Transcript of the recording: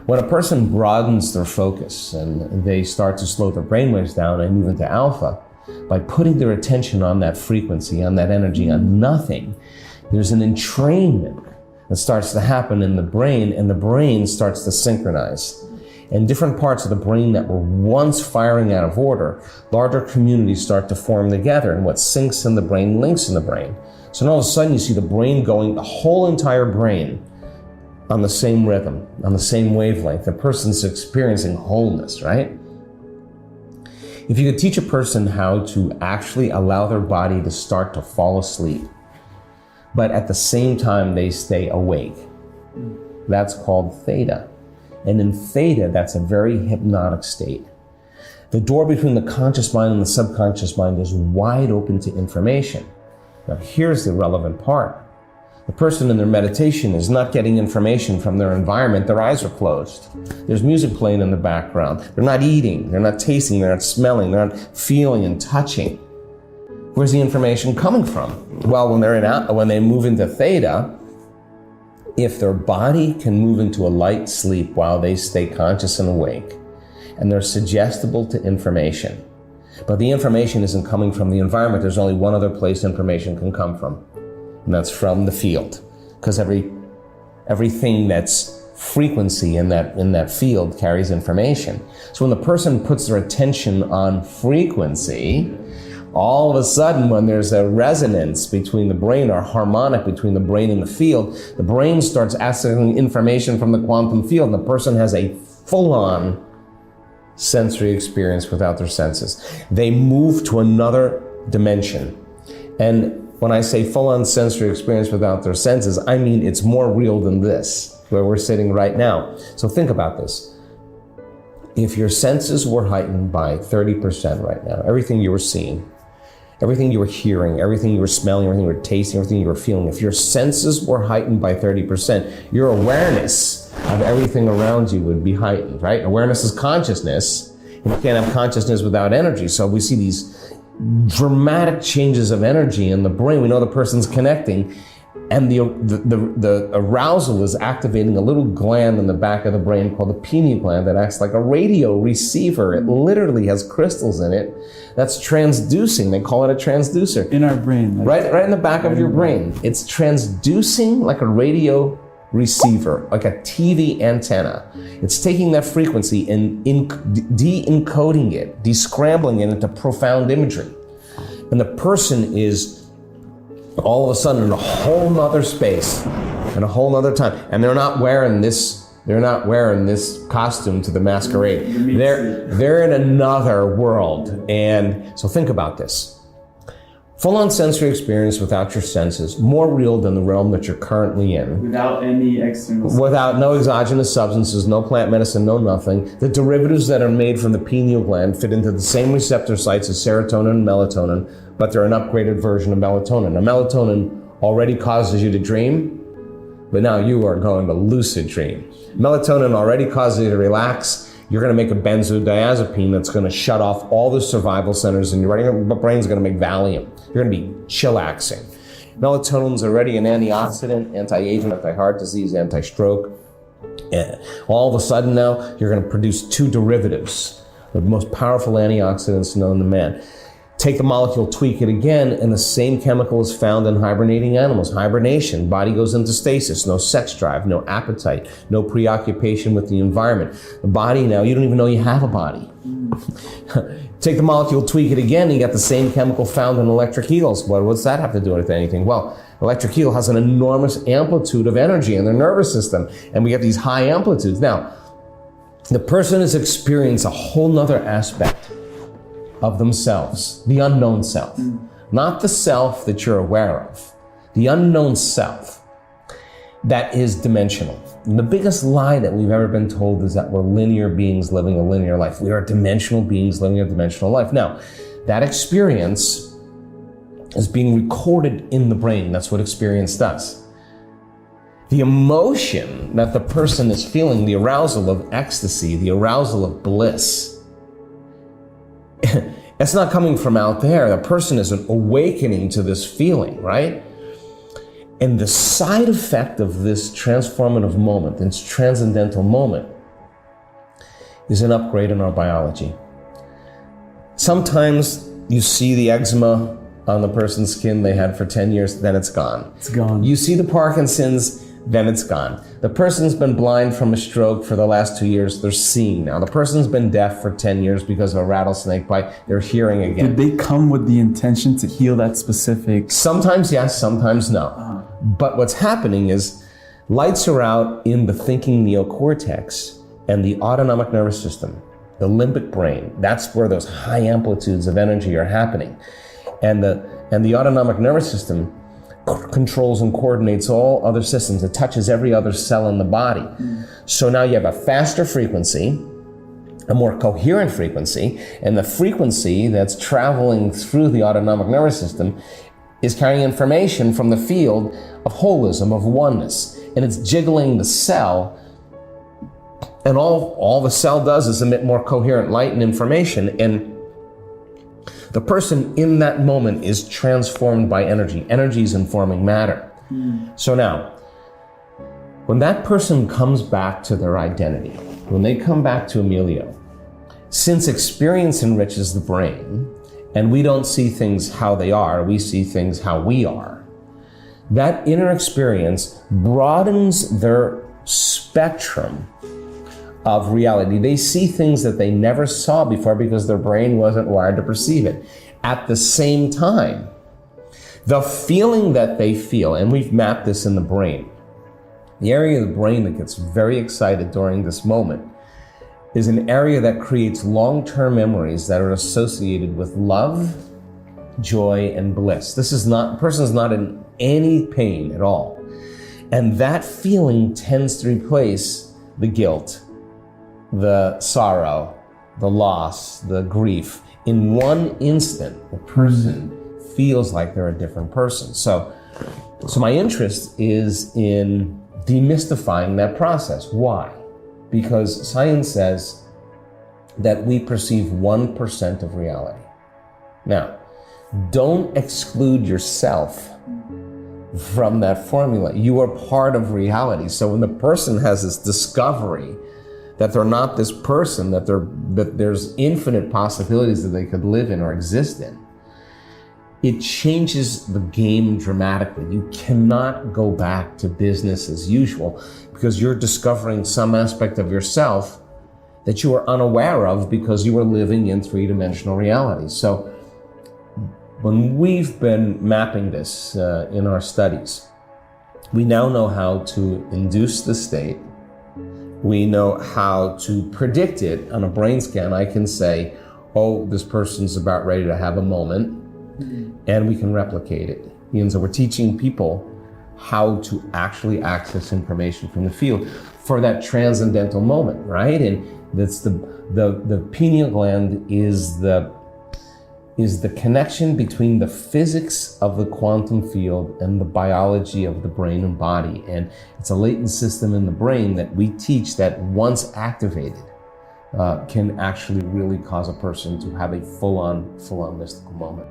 When a person broadens their focus and they start to slow their brainwaves down and move into alpha, by putting their attention on that frequency, on that energy, on nothing, there's an entrainment that starts to happen in the brain, and the brain starts to synchronize. And different parts of the brain that were once firing out of order, larger communities start to form together, and what syncs in the brain links in the brain. So now all of a sudden you see the brain going, the whole entire brain, on the same rhythm, on the same wavelength. The person's experiencing wholeness, right? If you could teach a person how to actually allow their body to start to fall asleep, but at the same time they stay awake, that's called theta. And in theta, that's a very hypnotic state. The door between the conscious mind and the subconscious mind is wide open to information. Now here's the relevant part. The person in their meditation is not getting information from their environment. Their eyes are closed. There's music playing in the background. They're not eating, they're not tasting, they're not smelling, they're not feeling and touching. Where's the information coming from? Well, when they move into theta, if their body can move into a light sleep while they stay conscious and awake, and they're suggestible to information, but the information isn't coming from the environment, there's only one other place information can come from. And that's from the field, because everything that's frequency in that field carries information. So when the person puts their attention on frequency, all of a sudden when there's a resonance between the brain, or harmonic between the brain and the field, the brain starts accessing information from the quantum field, and the person has a full-on sensory experience without their senses. They move to another dimension. And when I say full-on sensory experience without their senses, I mean it's more real than this, where we're sitting right now. So think about this. If your senses were heightened by 30% right now, everything you were seeing, everything you were hearing, everything you were smelling, everything you were tasting, everything you were feeling, if your senses were heightened by 30%, your awareness of everything around you would be heightened, right? Awareness is consciousness, and you can't have consciousness without energy. So we see these dramatic changes of energy in the brain. We know the person's connecting, and the arousal is activating a little gland in the back of the brain called the pineal gland that acts like a radio receiver. It literally has crystals in it that's transducing. They call it a transducer. In our brain. Right in the back of your brain. It's transducing like a radio receiver, like a TV antenna. It's taking that frequency and de-encoding it, descrambling it into profound imagery. And the person is all of a sudden in a whole nother space and a whole nother time. And they're not wearing this costume to the masquerade. They're in another world. And so think about this. Full-on sensory experience without your senses, more real than the realm that you're currently in. Without any external... Without no exogenous substances, no plant medicine, no nothing. The derivatives that are made from the pineal gland fit into the same receptor sites as serotonin and melatonin, but they're an upgraded version of melatonin. Now, melatonin already causes you to dream, but now you are going to lucid dream. Melatonin already causes you to relax. You're going to make a benzodiazepine that's going to shut off all the survival centers in your brain. Your brain's going to make Valium. You're going to be chillaxing. Melatonin's already an antioxidant, anti-aging, anti-heart disease, anti-stroke. And all of a sudden now, you're going to produce two derivatives, the most powerful antioxidants known to man. Take the molecule, tweak it again, and the same chemical is found in hibernating animals. Hibernation, body goes into stasis, no sex drive, no appetite, no preoccupation with the environment. The body now, you don't even know you have a body. Take the molecule, tweak it again, and you got the same chemical found in electric eels. What's that have to do with anything? Well, electric eel has an enormous amplitude of energy in their nervous system, and we get these high amplitudes. Now, the person has experienced a whole nother aspect of themselves, the unknown self. Not the self that you're aware of, the unknown self that is dimensional. And the biggest lie that we've ever been told is that we're linear beings living a linear life. We are dimensional beings living a dimensional life. Now, that experience is being recorded in the brain. That's what experience does. The emotion that the person is feeling, the arousal of ecstasy, the arousal of bliss, it's not coming from out there. The person is awakening to this feeling, right? And the side effect of this transformative moment, this transcendental moment, is an upgrade in our biology. Sometimes you see the eczema on the person's skin they had for 10 years, then it's gone. It's gone. You see the Parkinson's, then it's gone. The person's been blind from a stroke for the last 2 years, they're seeing now. The person's been deaf for 10 years because of a rattlesnake bite, they're hearing again. Did they come with the intention to heal that specific? Sometimes yes, sometimes no. But what's happening is lights are out in the thinking neocortex and the autonomic nervous system, the limbic brain. That's where those high amplitudes of energy are happening. And the autonomic nervous system controls and coordinates all other systems. It touches every other cell in the body. So now you have a faster frequency, a more coherent frequency, and the frequency that's traveling through the autonomic nervous system is carrying information from the field of holism, of oneness, and it's jiggling the cell, and all the cell does is emit more coherent light and information, and the person in that moment is transformed by energy. Energy is informing matter. So now, when that person comes back to their identity, when they come back to Emilio, since experience enriches the brain, and we don't see things how they are, we see things how we are, that inner experience broadens their spectrum of reality. They see things that they never saw before because their brain wasn't wired to perceive it. At the same time, the feeling that they feel, and we've mapped this in the brain, the area of the brain that gets very excited during this moment is an area that creates long-term memories that are associated with love, joy, and bliss. The person is not in any pain at all. And that feeling tends to replace the guilt, the sorrow, the loss, the grief. In one instant, the person feels like they're a different person. So my interest is in demystifying that process. Why? Because science says that we perceive 1% of reality. Now, don't exclude yourself from that formula. You are part of reality. So when the person has this discovery that they're not this person, that there's infinite possibilities that they could live in or exist in, it changes the game dramatically. You cannot go back to business as usual because you're discovering some aspect of yourself that you were unaware of because you were living in three-dimensional reality. So when we've been mapping this in our studies, we now know how to induce the state. We know how to predict it. On a brain scan, I can say, oh, this person's about ready to have a moment, and we can replicate it. And so we're teaching people how to actually access information from the field for that transcendental moment, right? And that's the pineal gland is the connection between the physics of the quantum field and the biology of the brain and body. And it's a latent system in the brain that we teach that once activated can actually really cause a person to have a full-on mystical moment.